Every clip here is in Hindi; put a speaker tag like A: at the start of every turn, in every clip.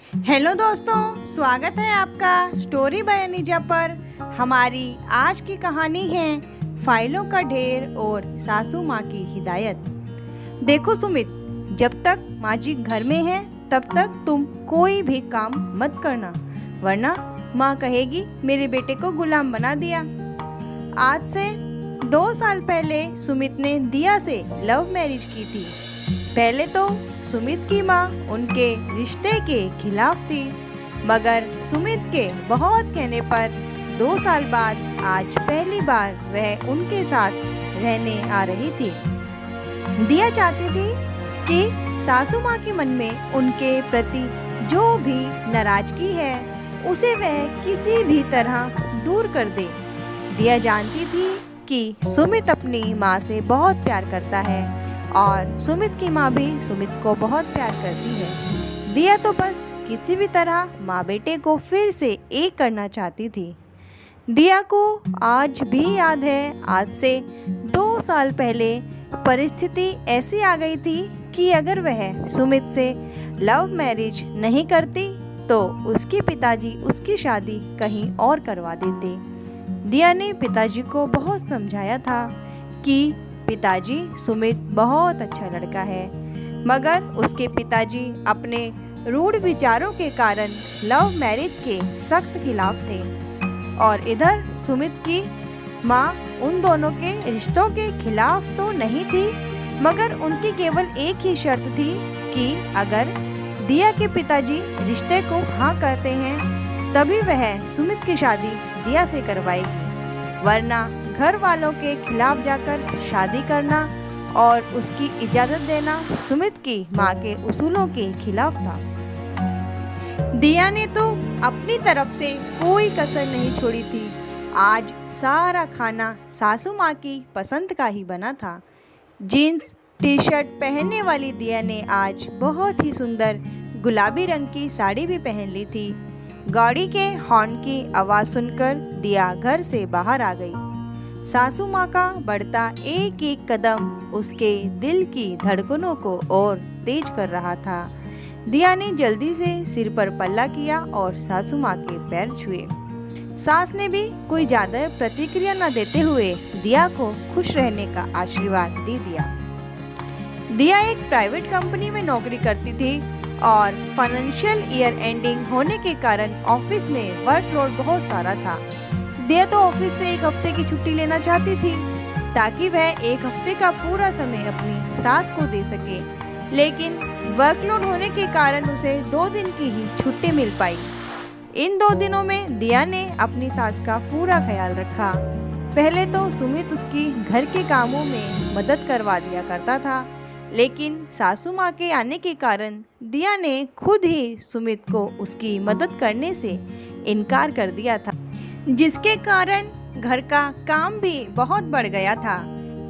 A: हेलो दोस्तों, स्वागत है आपका स्टोरी बाय अनीजा पर। हमारी आज की कहानी है फाइलों का ढेर और सासू माँ की हिदायत। देखो सुमित, जब तक माँ जी घर में है तब तक तुम कोई भी काम मत करना, वरना माँ कहेगी मेरे बेटे को गुलाम बना दिया। आज से 2 साल पहले सुमित ने दिया से लव मैरिज की थी। पहले तो सुमित की माँ उनके रिश्ते के खिलाफ थी, मगर सुमित के बहुत कहने पर 2 साल बाद आज पहली बार वह उनके साथ रहने आ रही थी। दिया चाहती थी कि सासू माँ के मन में उनके प्रति जो भी नाराजगी है उसे वह किसी भी तरह दूर कर दे। दिया जानती थी कि सुमित अपनी माँ से बहुत प्यार करता है और सुमित की माँ भी सुमित को बहुत प्यार करती है। दिया तो बस किसी भी तरह माँ बेटे को फिर से एक करना चाहती थी। दिया को आज भी याद है, आज से 2 साल पहले परिस्थिति ऐसी आ गई थी कि अगर वह सुमित से लव मैरिज नहीं करती तो उसके पिताजी उसकी शादी कहीं और करवा देते। दिया ने पिताजी को बहुत समझाया था कि पिताजी, सुमित बहुत अच्छा लड़का है, मगर उसके पिताजी अपने रूढ़ विचारों के कारण लव मैरिज के सख्त खिलाफ थे। और इधर सुमित की माँ उन दोनों के रिश्तों के खिलाफ तो नहीं थी, मगर उनकी केवल एक ही शर्त थी कि अगर दिया के पिताजी रिश्ते को हाँ कहते हैं तभी वह सुमित की शादी दिया से करवाएगी, वरना घर वालों के खिलाफ जाकर शादी करना और उसकी इजाज़त देना सुमित की माँ के उसूलों के खिलाफ था। दिया ने तो अपनी तरफ से कोई कसर नहीं छोड़ी थी। आज सारा खाना सासू माँ की पसंद का ही बना था। जीन्स टी शर्ट पहनने वाली दिया ने आज बहुत ही सुंदर गुलाबी रंग की साड़ी भी पहन ली थी। गाड़ी के हॉर्न की आवाज़ सुनकर दिया घर से बाहर आ गई। सासू माँ का बढ़ता एक एक कदम उसके दिल की धड़कनों को और तेज कर रहा था। दिया ने जल्दी से सिर पर पल्ला किया और सासू माँ के पैर छुए। सास ने भी कोई ज्यादा प्रतिक्रिया न देते हुए दिया को खुश रहने का आशीर्वाद दे दिया। दिया एक प्राइवेट कंपनी में नौकरी करती थी और फाइनेंशियल ईयर एंडिंग होने के कारण ऑफिस में वर्कलोड बहुत सारा था। दिया तो ऑफिस से 1 हफ्ते की छुट्टी लेना चाहती थी ताकि वह 1 हफ्ते का पूरा समय अपनी सास को दे सके, लेकिन वर्कलोड होने के कारण उसे 2 दिन की ही छुट्टी मिल पाई। इन 2 दिनों में दिया ने अपनी सास का पूरा ख्याल रखा। पहले तो सुमित उसकी घर के कामों में मदद करवा दिया करता था, लेकिन सासू माँ के आने के कारण दिया ने खुद ही सुमित को उसकी मदद करने से इनकार कर दिया था, जिसके कारण घर का काम भी बहुत बढ़ गया था।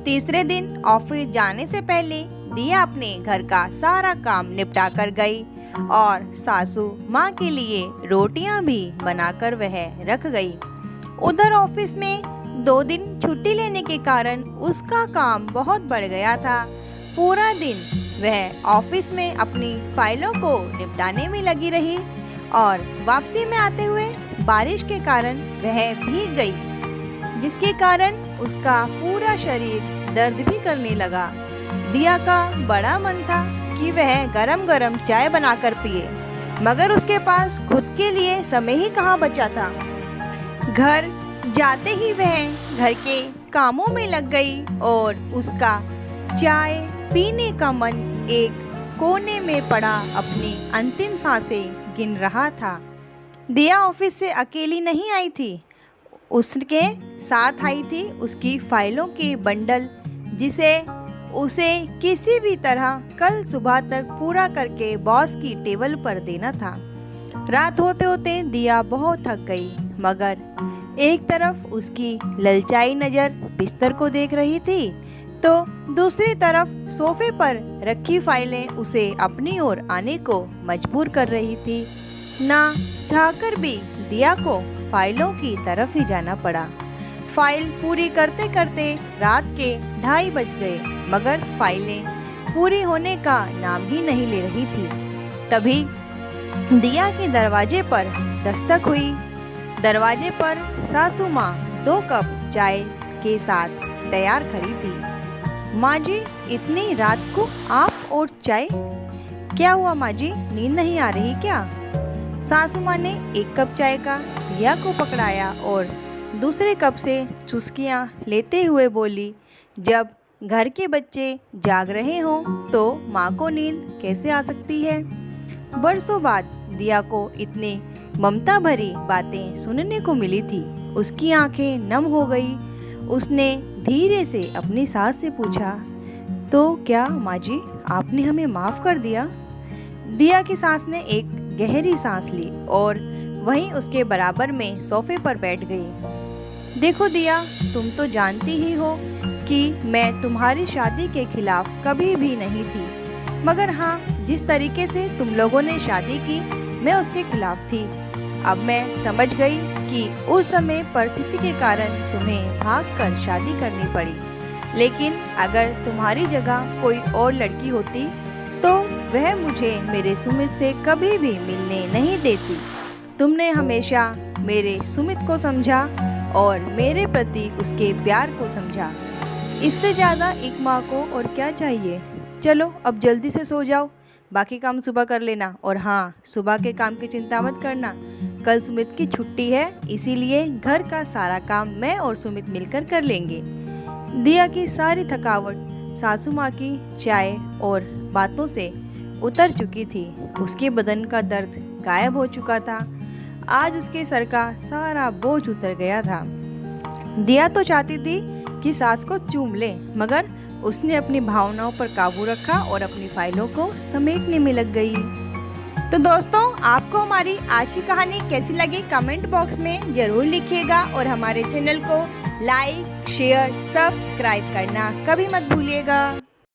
A: तीसरे दिन ऑफिस जाने से पहले दिया अपने घर का सारा काम निपटा कर गई और सासू माँ के लिए रोटियां भी बनाकर वह रख गई। उधर ऑफिस में 2 दिन छुट्टी लेने के कारण उसका काम बहुत बढ़ गया था। पूरा दिन वह ऑफिस में अपनी फाइलों को निपटाने में लगी रही और वापसी में आते हुए बारिश के कारण वह भीग गई, जिसके कारण उसका पूरा शरीर दर्द भी करने लगा। दिया का बड़ा मन था कि वह गरम गरम चाय बनाकर पिए, मगर उसके पास खुद के लिए समय ही कहाँ बचा था। घर जाते ही वह घर के कामों में लग गई और उसका चाय पीने का मन एक कोने में पड़ा अपनी अंतिम सांसें गिन रहा था। दिया ऑफिस से अकेली नहीं आई थी, उसके साथ आई थी उसकी फाइलों के बंडल, जिसे उसे किसी भी तरह कल सुबह तक पूरा करके बॉस की टेबल पर देना था। रात होते होते दिया बहुत थक गई, मगर एक तरफ उसकी ललचाई नज़र बिस्तर को देख रही थी तो दूसरी तरफ सोफे पर रखी फाइलें उसे अपनी ओर आने को मजबूर कर रही थी। ना चाहकर भी दिया को फाइलों की तरफ ही जाना पड़ा। फाइल पूरी करते करते रात के 2:30 बज गए, मगर फाइलें पूरी होने का नाम ही नहीं ले रही थी। तभी दिया के दरवाजे पर दस्तक हुई। दरवाजे पर सासू माँ 2 कप चाय के साथ तैयार खड़ी थी। माँ जी, इतनी रात को आप और चाय? क्या हुआ माँ जी, नींद नहीं आ रही क्या? सासू माँ ने 1 कप चाय का दिया को पकड़ाया और दूसरे कप से चुस्कियाँ लेते हुए बोली, जब घर के बच्चे जाग रहे हों तो माँ को नींद कैसे आ सकती है? बरसों बाद दिया को इतनी ममता भरी बातें सुनने को मिली थी। उसकी आंखें नम हो गई। उसने धीरे से अपनी सास से पूछा, तो क्या माँ जी, आपने हमें माफ़ कर दिया? दिया की सास ने एक गहरी सांस ली और वहीं उसके बराबर में सोफे पर बैठ गई। देखो दिया, तुम तो जानती ही हो कि मैं तुम्हारी शादी के खिलाफ कभी भी नहीं थी, मगर हाँ, जिस तरीके से तुम लोगों ने शादी की मैं उसके खिलाफ थी। अब मैं समझ गई कि उस समय परिस्थिति के कारण तुम्हें भागकर शादी करनी पड़ी, लेकिन अगर तुम्हारी जगह कोई और लड़की होती तो वह मुझे मेरे सुमित से कभी भी मिलने नहीं देती। तुमने हमेशा मेरे सुमित को समझा और मेरे प्रति उसके प्यार को समझा। इससे ज़्यादा एक माँ को और क्या चाहिए। चलो अब जल्दी से सो जाओ, बाकी काम सुबह कर लेना। और हाँ, सुबह के काम की चिंता मत करना, कल सुमित की छुट्टी है, इसीलिए घर का सारा काम मैं और सुमित मिलकर कर लेंगे। दिया की सारी थकावट सासू माँ की चाय और बातों से उतर चुकी थी। उसके बदन का दर्द गायब हो चुका था। आज उसके सर का सारा बोझ उतर गया था। दिया तो चाहती थी कि सास को चूम ले, मगर उसने अपनी भावनाओं पर काबू रखा और अपनी फाइलों को समेटने में लग गई। तो दोस्तों, आपको हमारी आज की कहानी कैसी लगी कमेंट बॉक्स में ज़रूर लिखिएगा और हमारे चैनल को लाइक, शेयर, सब्सक्राइब करना कभी मत भूलिएगा।